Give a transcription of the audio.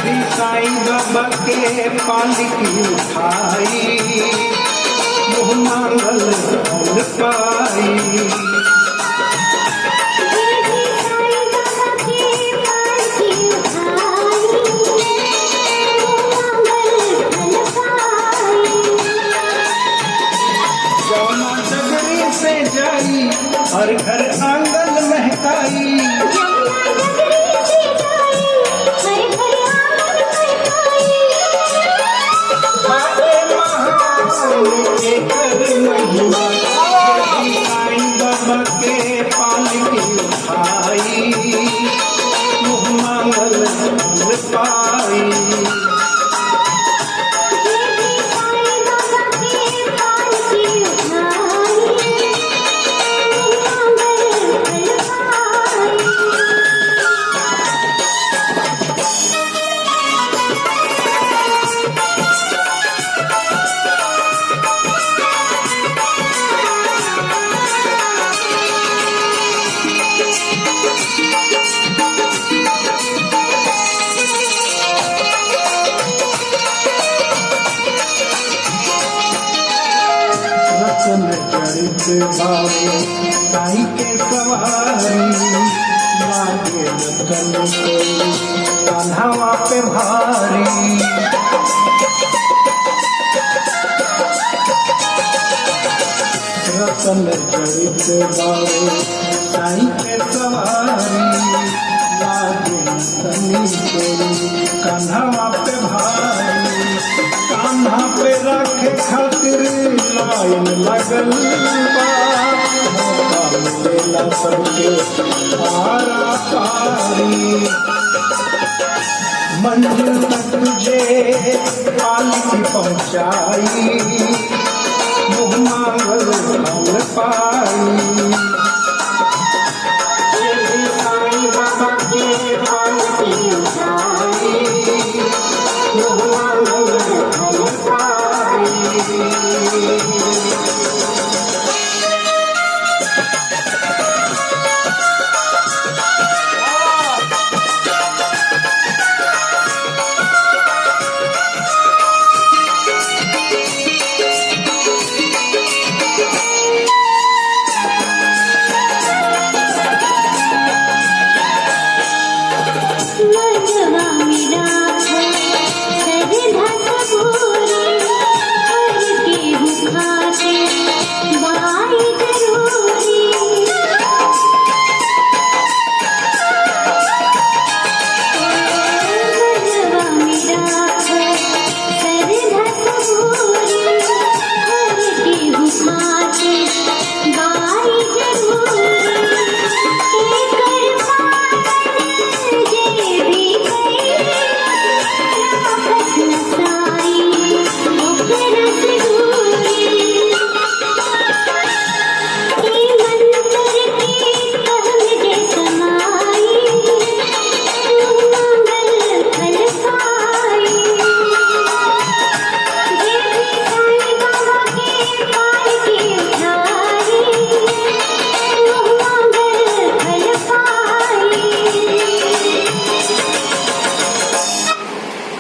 भी साईं बाबा के पालकी उठाई, मुँह मांगल फल पाई। से जाई हर घर आंगन महकाई, महिमा साईं बाबा के पालकी उठाई, मुँह मांगल फल पाई। चरित भावे साईं के सवारी, लागे रतन कोई कान्हावा पे भारी। रतन चरित भावे साईं के सवारी, लागे रतन कोई कान्हावा पे भारी। कान्हा पे रखे खातिर लाइन लगल बा, मौका मिलेला सबके पारा पारी। मंजिल तक तुझे पालकी पहुँचाई, मुँह मांगल फल पाई। साईं बाबा के पालकी उठाई, मुँह मांगल फल पाई। My